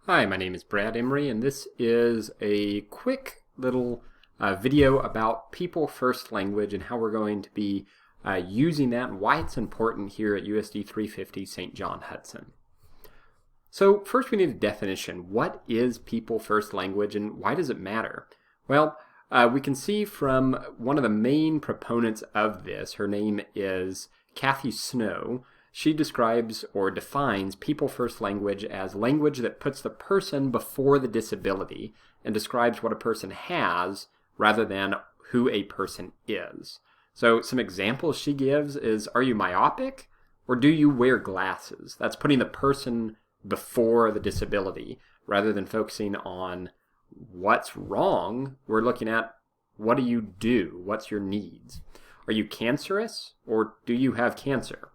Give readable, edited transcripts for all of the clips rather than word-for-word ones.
Hi, my name is Brad Emery, and this is a quick little video about people first language and how we're going to be using that and why it's important here at USD 350 St. John Hudson. So first we need a definition. What is people first language and why does it matter? Well, we can see from one of the main proponents of this, her name is Kathy Snow. She describes or defines people first language as language that puts the person before the disability and describes what a person has rather than who a person is. So some examples she gives is, are you myopic or do you wear glasses? That's putting the person before the disability rather than focusing on what's wrong. We're looking at what do you do? What's your needs? Are you cancerous or do you have cancer?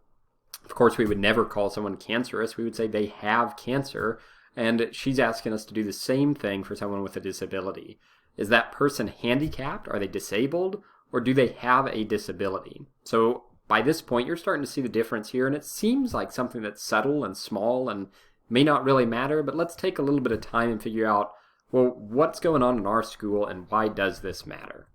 Of course, we would never call someone cancerous. We would say they have cancer, and she's asking us to do the same thing for someone with a disability. Is that person handicapped? Are they disabled? Or do they have a disability? So by this point, you're starting to see the difference here, and it seems like something that's subtle and small and may not really matter, but let's take a little bit of time and figure out, well, what's going on in our school and why does this matter?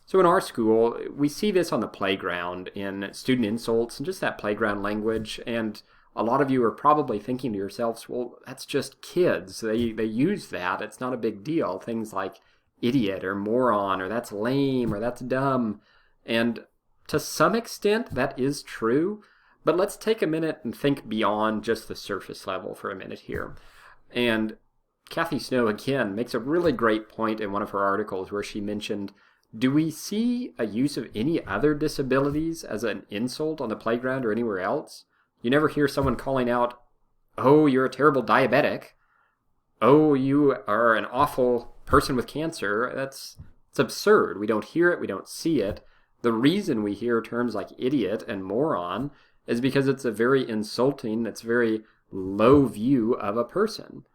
So in our school, we see this on the playground in student insults and just that playground language. And a lot of you are probably thinking to yourselves, well, that's just kids. They use that. It's not a big deal. Things like idiot or moron or that's lame or that's dumb. And to some extent, that is true. But let's take a minute and think beyond just the surface level for a minute here. And Kathy Snow, again, makes a really great point in one of her articles where she mentioned, do we see a use of any other disabilities as an insult on the playground or anywhere else? You never hear someone calling out, oh, you're a terrible diabetic. Oh, you are an awful person with cancer. It's absurd. We don't hear it. We don't see it. The reason we hear terms like idiot and moron is because it's a very insulting, it's very low view of a person.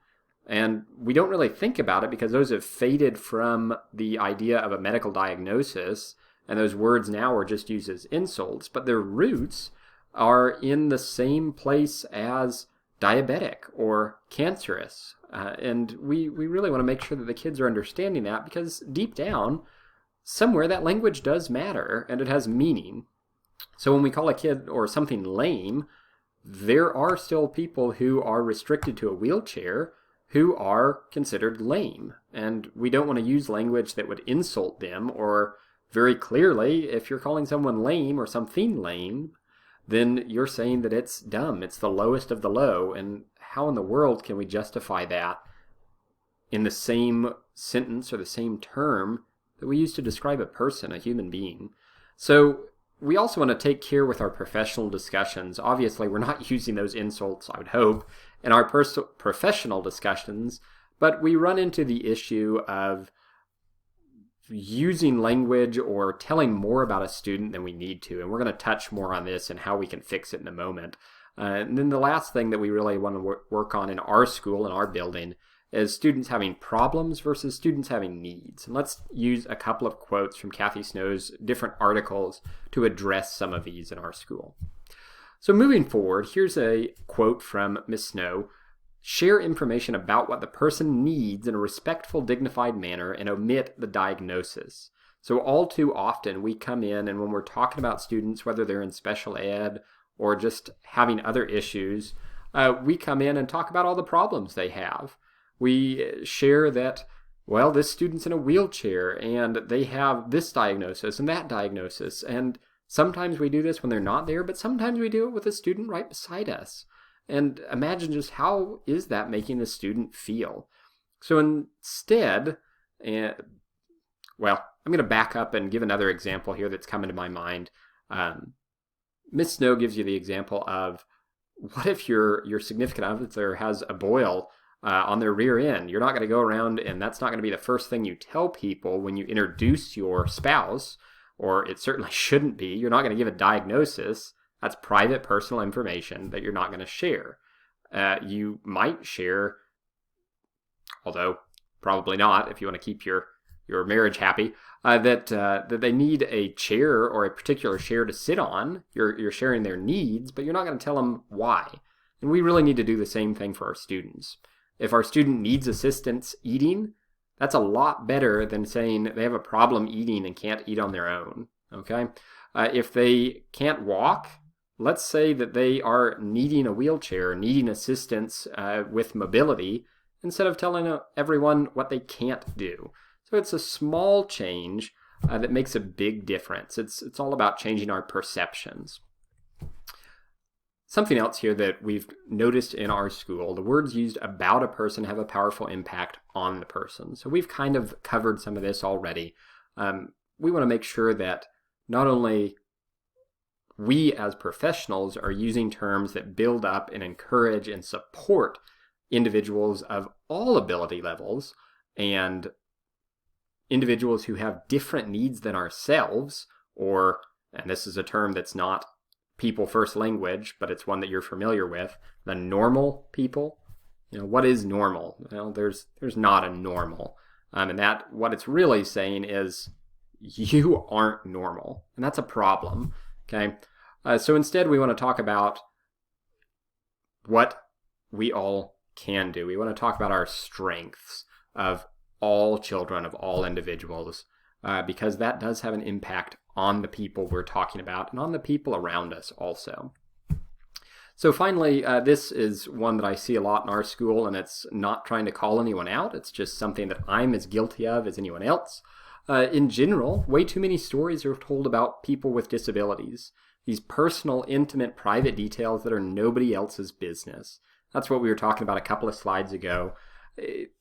And we don't really think about it because those have faded from the idea of a medical diagnosis, and those words now are just used as insults, but their roots are in the same place as diabetic or cancerous. And we really want to make sure that the kids are understanding that because deep down, somewhere that language does matter and it has meaning. So when we call a kid or something lame, there are still people who are restricted to a wheelchair who are considered lame. And we don't want to use language that would insult them, or very clearly, if you're calling someone lame or something lame, then you're saying that it's dumb. It's the lowest of the low. And how in the world can we justify that in the same sentence or the same term that we use to describe a person, a human being? So we also want to take care with our professional discussions. Obviously, we're not using those insults, I would hope, in our professional discussions, but we run into the issue of using language or telling more about a student than we need to, and we're going to touch more on this and how we can fix it in a moment. And then the last thing that we really want to work on in our school, in our building, is students having problems versus students having needs. And let's use a couple of quotes from Kathy Snow's different articles to address some of these in our school. So moving forward, here's a quote from Ms. Snow. Share information about what the person needs in a respectful, dignified manner and omit the diagnosis. So all too often we come in and when we're talking about students, whether they're in special ed or just having other issues, we come in and talk about all the problems they have. We share that, well, this student's in a wheelchair and they have this diagnosis and that diagnosis. And sometimes we do this when they're not there, but sometimes we do it with a student right beside us. And imagine just how is that making the student feel? So instead, I'm going to back up and give another example here that's coming to my mind. Ms. Snow gives you the example of, what if your significant other has a boil on their rear end? You're not going to go around, and that's not going to be the first thing you tell people when you introduce your spouse, or it certainly shouldn't be. You're not going to give a diagnosis. That's private personal information that you're not going to share. You might share, although probably not if you want to keep your marriage happy, that they need a chair or a particular chair to sit on. You're sharing their needs, but you're not going to tell them why. And we really need to do the same thing for our students. If our student needs assistance eating, that's a lot better than saying they have a problem eating and can't eat on their own, okay? If they can't walk, let's say that they are needing a wheelchair, needing assistance with mobility, instead of telling everyone what they can't do. So it's a small change that makes a big difference. It's all about changing our perceptions. Something else here that we've noticed in our school, the words used about a person have a powerful impact on the person. So we've kind of covered some of this already. We want to make sure that not only we as professionals are using terms that build up and encourage and support individuals of all ability levels and individuals who have different needs than ourselves, or, and this is a term that's not people first language, but it's one that you're familiar with, the normal people. You know, what is normal? Well, there's not a normal. And that what it's really saying is you aren't normal. And that's a problem. Okay. So instead we want to talk about what we all can do. We want to talk about our strengths of all children, of all individuals, because that does have an impact on the people we're talking about and on the people around us also. So finally, this is one that I see a lot in our school, and it's not trying to call anyone out. It's just something that I'm as guilty of as anyone else. In general, way too many stories are told about people with disabilities. These personal, intimate, private details that are nobody else's business. That's what we were talking about a couple of slides ago.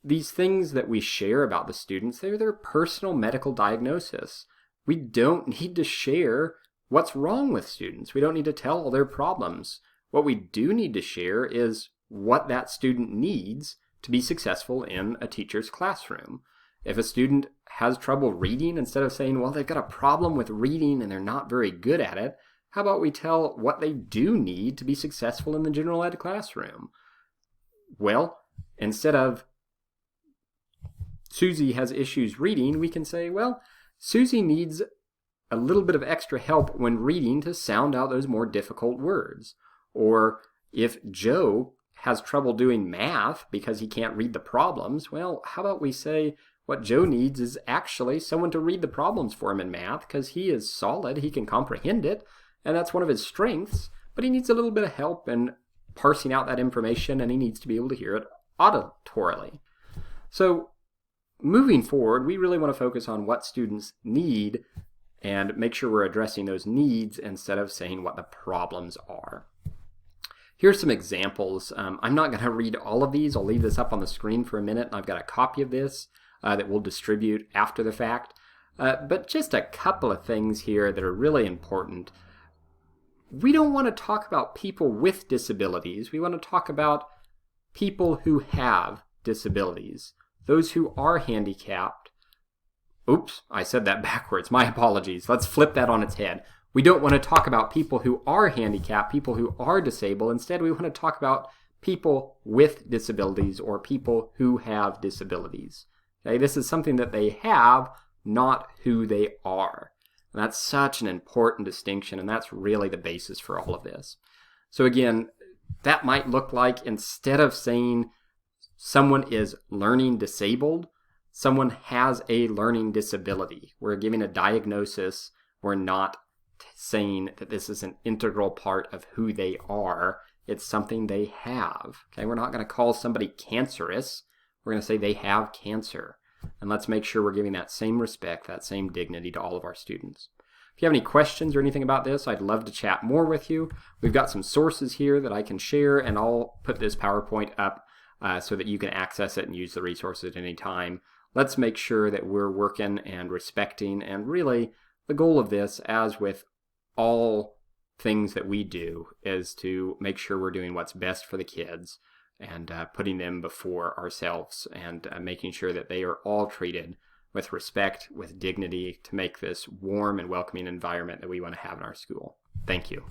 These things that we share about the students, they're their personal medical diagnosis. We don't need to share what's wrong with students. We don't need to tell all their problems. What we do need to share is what that student needs to be successful in a teacher's classroom. If a student has trouble reading, instead of saying, well, they've got a problem with reading and they're not very good at it, how about we tell what they do need to be successful in the general ed classroom? Well, instead of Susie has issues reading, we can say, well, Susie needs a little bit of extra help when reading to sound out those more difficult words. Or if Joe has trouble doing math because he can't read the problems, well, how about we say what Joe needs is actually someone to read the problems for him in math because he is solid, he can comprehend it, and that's one of his strengths, but he needs a little bit of help in parsing out that information, and he needs to be able to hear it auditorily. So moving forward, we really want to focus on what students need and make sure we're addressing those needs instead of saying what the problems are. Here's some examples. I'm not going to read all of these. I'll leave this up on the screen for a minute. I've got a copy of this that we'll distribute after the fact. But just a couple of things here that are really important. We don't want to talk about people with disabilities. We want to talk about people who have disabilities. Those who are handicapped. Oops, I said that backwards. My apologies. Let's flip that on its head. We don't want to talk about people who are handicapped, people who are disabled. Instead, we want to talk about people with disabilities or people who have disabilities. Okay, this is something that they have, not who they are. And that's such an important distinction, and that's really the basis for all of this. So again, that might look like instead of saying someone is learning disabled, someone has a learning disability. We're giving a diagnosis. We're not saying that this is an integral part of who they are. It's something they have. Okay, we're not going to call somebody cancerous. We're going to say they have cancer. And let's make sure we're giving that same respect, that same dignity to all of our students. If you have any questions or anything about this, I'd love to chat more with you. We've got some sources here that I can share, and I'll put this PowerPoint up so that you can access it and use the resources at any time. Let's make sure that we're working and respecting, and really the goal of this, as with all things that we do, is to make sure we're doing what's best for the kids and putting them before ourselves and making sure that they are all treated with respect, with dignity, to make this warm and welcoming environment that we want to have in our school. Thank you.